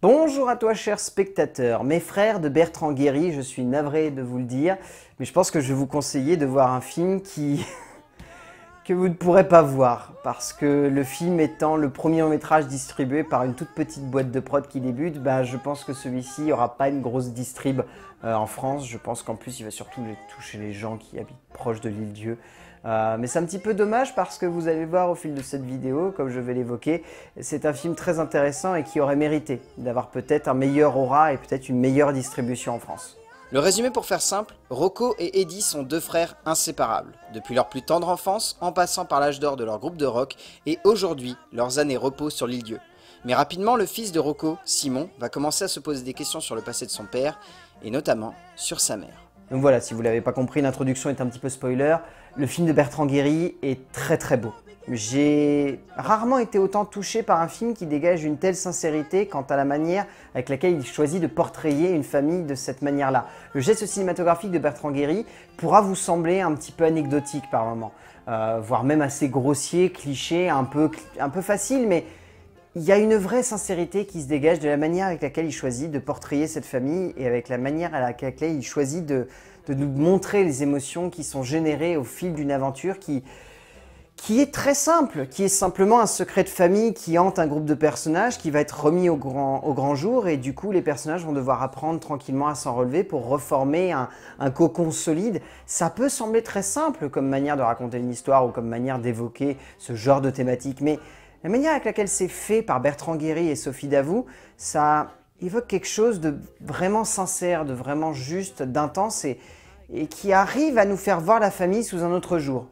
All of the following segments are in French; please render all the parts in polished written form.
Bonjour à toi chers spectateurs, mes frères de Bertrand Guéry, je suis navré de vous le dire, mais je pense que je vais vous conseiller de voir un film que vous ne pourrez pas voir, parce que le film étant le premier long-métrage distribué par une toute petite boîte de prod qui débute, je pense que celui-ci n'aura pas une grosse distrib en France. Je pense qu'en plus il va surtout toucher les gens qui habitent proche de l'île-Dieu. Mais c'est un petit peu dommage parce que vous allez voir au fil de cette vidéo, comme je vais l'évoquer, c'est un film très intéressant et qui aurait mérité d'avoir peut-être un meilleur aura et peut-être une meilleure distribution en France. Le résumé pour faire simple, Rocco et Eddie sont deux frères inséparables, depuis leur plus tendre enfance, en passant par l'âge d'or de leur groupe de rock, et aujourd'hui, leurs années reposent sur l'île-Dieu. Mais rapidement, le fils de Rocco, Simon, va commencer à se poser des questions sur le passé de son père, et notamment sur sa mère. Donc voilà, si vous ne l'avez pas compris, l'introduction est un petit peu spoiler. Le film de Bertrand Guéry est très très beau. J'ai rarement été autant touché par un film qui dégage une telle sincérité quant à la manière avec laquelle il choisit de portrayer une famille de cette manière-là. Le geste cinématographique de Bertrand Guéry pourra vous sembler un petit peu anecdotique par moments, voire même assez grossier, cliché, un peu facile, mais il y a une vraie sincérité qui se dégage de la manière avec laquelle il choisit de portrayer cette famille et avec la manière avec laquelle il choisit de nous montrer les émotions qui sont générées au fil d'une aventure qui est très simple, qui est simplement un secret de famille qui hante un groupe de personnages qui va être remis au grand jour et du coup les personnages vont devoir apprendre tranquillement à s'en relever pour reformer un cocon solide. Ça peut sembler très simple comme manière de raconter une histoire ou comme manière d'évoquer ce genre de thématique, mais la manière avec laquelle c'est fait par Bertrand Guéry et Sophie Davout, ça évoque quelque chose de vraiment sincère, de vraiment juste, d'intense et qui arrive à nous faire voir la famille sous un autre jour.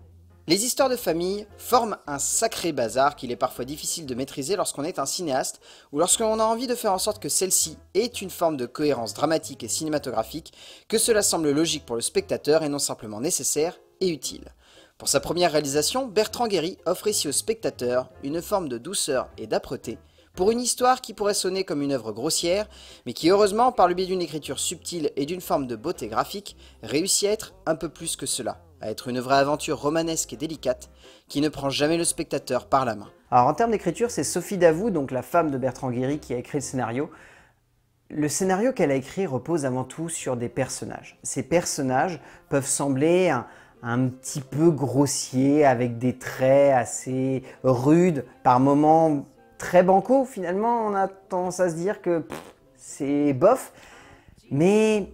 Les histoires de famille forment un sacré bazar qu'il est parfois difficile de maîtriser lorsqu'on est un cinéaste ou lorsqu'on a envie de faire en sorte que celle-ci ait une forme de cohérence dramatique et cinématographique, que cela semble logique pour le spectateur et non simplement nécessaire et utile. Pour sa première réalisation, Bertrand Guéry offre ici au spectateur une forme de douceur et d'âpreté pour une histoire qui pourrait sonner comme une œuvre grossière, mais qui heureusement, par le biais d'une écriture subtile et d'une forme de beauté graphique, réussit à être un peu plus que cela, à être une vraie aventure romanesque et délicate qui ne prend jamais le spectateur par la main. Alors en termes d'écriture, c'est Sophie Davout, donc la femme de Bertrand Guéry, qui a écrit le scénario. Le scénario qu'elle a écrit repose avant tout sur des personnages. Ces personnages peuvent sembler un petit peu grossiers, avec des traits assez rudes, par moments très bancaux. Finalement, on a tendance à se dire que c'est bof, mais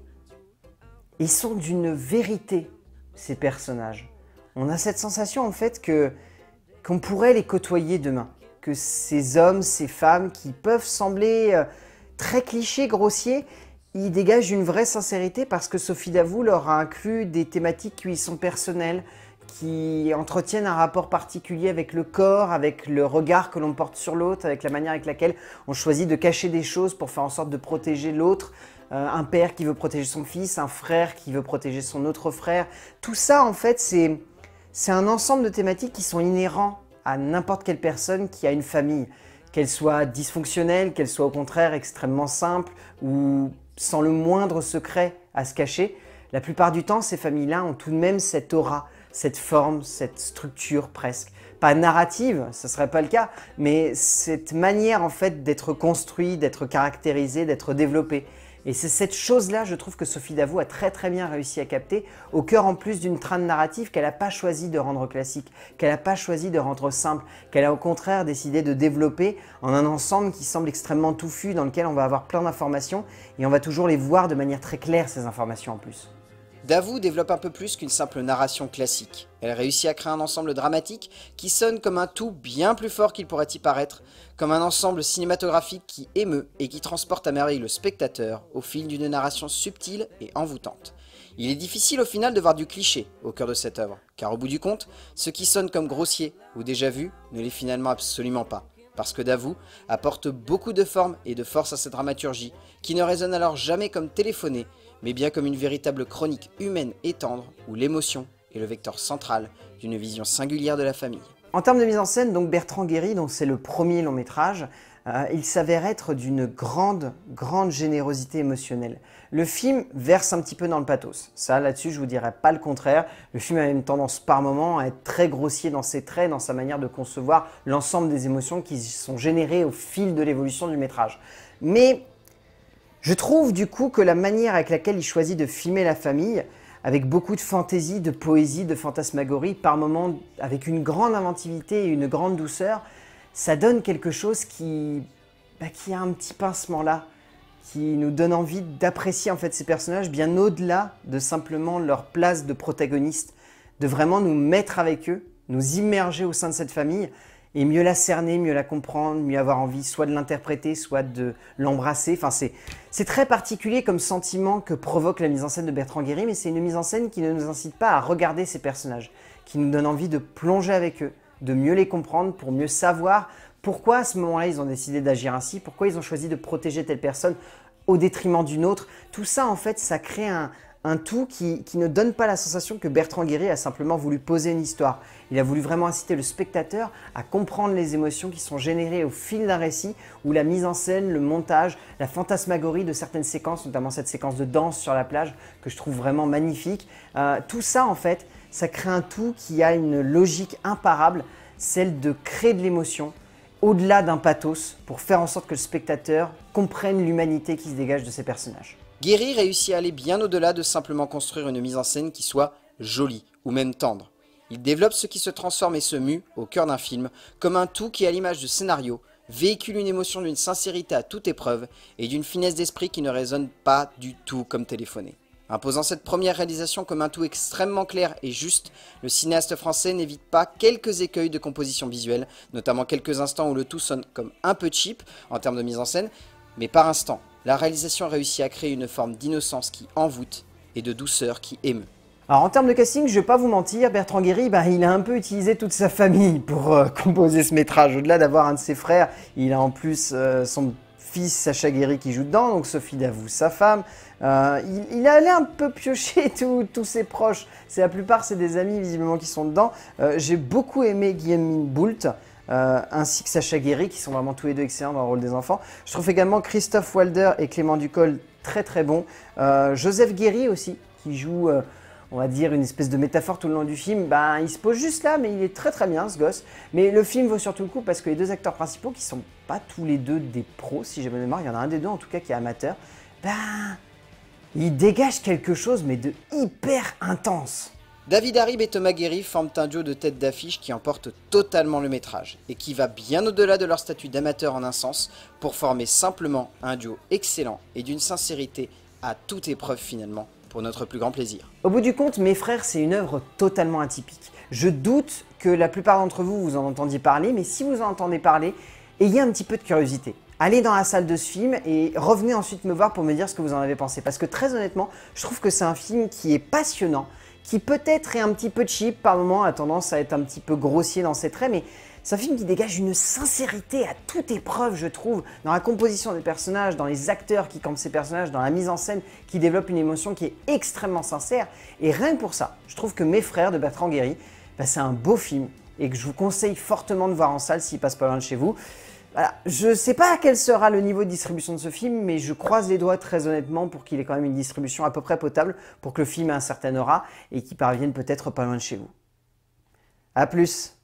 ils sont d'une vérité, ces personnages. On a cette sensation en fait qu'on pourrait les côtoyer demain, que ces hommes, ces femmes qui peuvent sembler très clichés, grossiers, ils dégagent une vraie sincérité parce que Sophie Davout leur a inclus des thématiques qui lui sont personnelles, qui entretiennent un rapport particulier avec le corps, avec le regard que l'on porte sur l'autre, avec la manière avec laquelle on choisit de cacher des choses pour faire en sorte de protéger l'autre. Un père qui veut protéger son fils, un frère qui veut protéger son autre frère. Tout ça, en fait, c'est un ensemble de thématiques qui sont inhérents à n'importe quelle personne qui a une famille. Qu'elle soit dysfonctionnelle, qu'elle soit au contraire extrêmement simple ou sans le moindre secret à se cacher. La plupart du temps, ces familles-là ont tout de même cette aura, cette forme, cette structure presque. Pas narrative, ce ne serait pas le cas, mais cette manière en fait d'être construit, d'être caractérisé, d'être développé. Et c'est cette chose-là, je trouve que Sophie Davout a très bien réussi à capter, au cœur en plus d'une trame narrative qu'elle n'a pas choisi de rendre classique, qu'elle n'a pas choisi de rendre simple, qu'elle a au contraire décidé de développer en un ensemble qui semble extrêmement touffu, dans lequel on va avoir plein d'informations et on va toujours les voir de manière très claire, ces informations en plus. Davout développe un peu plus qu'une simple narration classique. Elle réussit à créer un ensemble dramatique qui sonne comme un tout bien plus fort qu'il pourrait y paraître, comme un ensemble cinématographique qui émeut et qui transporte à merveille le spectateur au fil d'une narration subtile et envoûtante. Il est difficile au final de voir du cliché au cœur de cette œuvre, car au bout du compte, ce qui sonne comme grossier ou déjà vu ne l'est finalement absolument pas. Parce que Davout apporte beaucoup de forme et de force à cette dramaturgie, qui ne résonne alors jamais comme téléphonée, mais bien comme une véritable chronique humaine et tendre, où l'émotion est le vecteur central d'une vision singulière de la famille. En termes de mise en scène, donc Bertrand Guéry, dont c'est le premier long métrage, il s'avère être d'une grande générosité émotionnelle. Le film verse un petit peu dans le pathos. Ça, là-dessus, je vous dirais pas le contraire. Le film a une tendance par moment à être très grossier dans ses traits, dans sa manière de concevoir l'ensemble des émotions qui sont générées au fil de l'évolution du métrage. Mais Je trouve du coup que la manière avec laquelle il choisit de filmer la famille, avec beaucoup de fantaisie, de poésie, de fantasmagorie, par moments avec une grande inventivité et une grande douceur, ça donne quelque chose qui a un petit pincement là, qui nous donne envie d'apprécier en fait ces personnages bien au-delà de simplement leur place de protagoniste, de vraiment nous mettre avec eux, nous immerger au sein de cette famille et mieux la cerner, mieux la comprendre, mieux avoir envie soit de l'interpréter, soit de l'embrasser. Enfin, c'est très particulier comme sentiment que provoque la mise en scène de Bertrand Guéry, mais c'est une mise en scène qui ne nous incite pas à regarder ces personnages, qui nous donne envie de plonger avec eux, de mieux les comprendre pour mieux savoir pourquoi à ce moment-là ils ont décidé d'agir ainsi, pourquoi ils ont choisi de protéger telle personne au détriment d'une autre. Tout ça en fait, ça crée un tout qui ne donne pas la sensation que Bertrand Guéry a simplement voulu poser une histoire. Il a voulu vraiment inciter le spectateur à comprendre les émotions qui sont générées au fil d'un récit où la mise en scène, le montage, la fantasmagorie de certaines séquences, notamment cette séquence de danse sur la plage que je trouve vraiment magnifique. Tout ça en fait, ça crée un tout qui a une logique imparable, celle de créer de l'émotion au-delà d'un pathos pour faire en sorte que le spectateur comprenne l'humanité qui se dégage de ces personnages. Guéry réussit à aller bien au-delà de simplement construire une mise en scène qui soit jolie ou même tendre. Il développe ce qui se transforme et se mue au cœur d'un film comme un tout qui, à l'image de scénario, véhicule une émotion d'une sincérité à toute épreuve et d'une finesse d'esprit qui ne résonne pas du tout comme téléphoné. Imposant cette première réalisation comme un tout extrêmement clair et juste, le cinéaste français n'évite pas quelques écueils de composition visuelle, notamment quelques instants où le tout sonne comme un peu cheap en termes de mise en scène, mais par instant, la réalisation réussit à créer une forme d'innocence qui envoûte et de douceur qui émeut. Alors en termes de casting, je ne vais pas vous mentir, Bertrand Guéry, il a un peu utilisé toute sa famille pour composer ce métrage. Au-delà d'avoir un de ses frères, il a en plus son fils Sacha Guéry qui joue dedans, donc Sophie Davoust, sa femme. Il a allé un peu piocher tous ses proches. La plupart, c'est des amis visiblement qui sont dedans. J'ai beaucoup aimé Guillemine Boult, ainsi que Sacha Guéry, qui sont vraiment tous les deux excellents dans le rôle des enfants. Je trouve également Christophe Walder et Clément Ducol très très bons. Joseph Guéry aussi, qui joue, on va dire, une espèce de métaphore tout le long du film. Il se pose juste là, mais il est très très bien ce gosse. Mais le film vaut surtout le coup parce que les deux acteurs principaux, qui sont pas tous les deux des pros, si j'ai bonne mémoire, il y en a un des deux en tout cas qui est amateur, il dégage quelque chose mais de hyper intense. David Harib et Thomas Guéry forment un duo de tête d'affiche qui emporte totalement le métrage et qui va bien au-delà de leur statut d'amateur en un sens pour former simplement un duo excellent et d'une sincérité à toute épreuve finalement, pour notre plus grand plaisir. Au bout du compte, Mes Frères, c'est une œuvre totalement atypique. Je doute que la plupart d'entre vous, vous en entendiez parler, mais si vous en entendez parler, ayez un petit peu de curiosité. Allez dans la salle de ce film et revenez ensuite me voir pour me dire ce que vous en avez pensé. Parce que très honnêtement, je trouve que c'est un film qui est passionnant, qui peut-être est un petit peu cheap par moments, a tendance à être un petit peu grossier dans ses traits, mais c'est un film qui dégage une sincérité à toute épreuve, je trouve, dans la composition des personnages, dans les acteurs qui campent ces personnages, dans la mise en scène qui développe une émotion qui est extrêmement sincère. Et rien que pour ça, je trouve que Mes Frères de Bertrand Guéry, c'est un beau film et que je vous conseille fortement de voir en salle s'il passe pas loin de chez vous. Voilà. Je ne sais pas quel sera le niveau de distribution de ce film, mais je croise les doigts très honnêtement pour qu'il ait quand même une distribution à peu près potable, pour que le film ait un certain aura et qu'il parvienne peut-être pas loin de chez vous. A plus!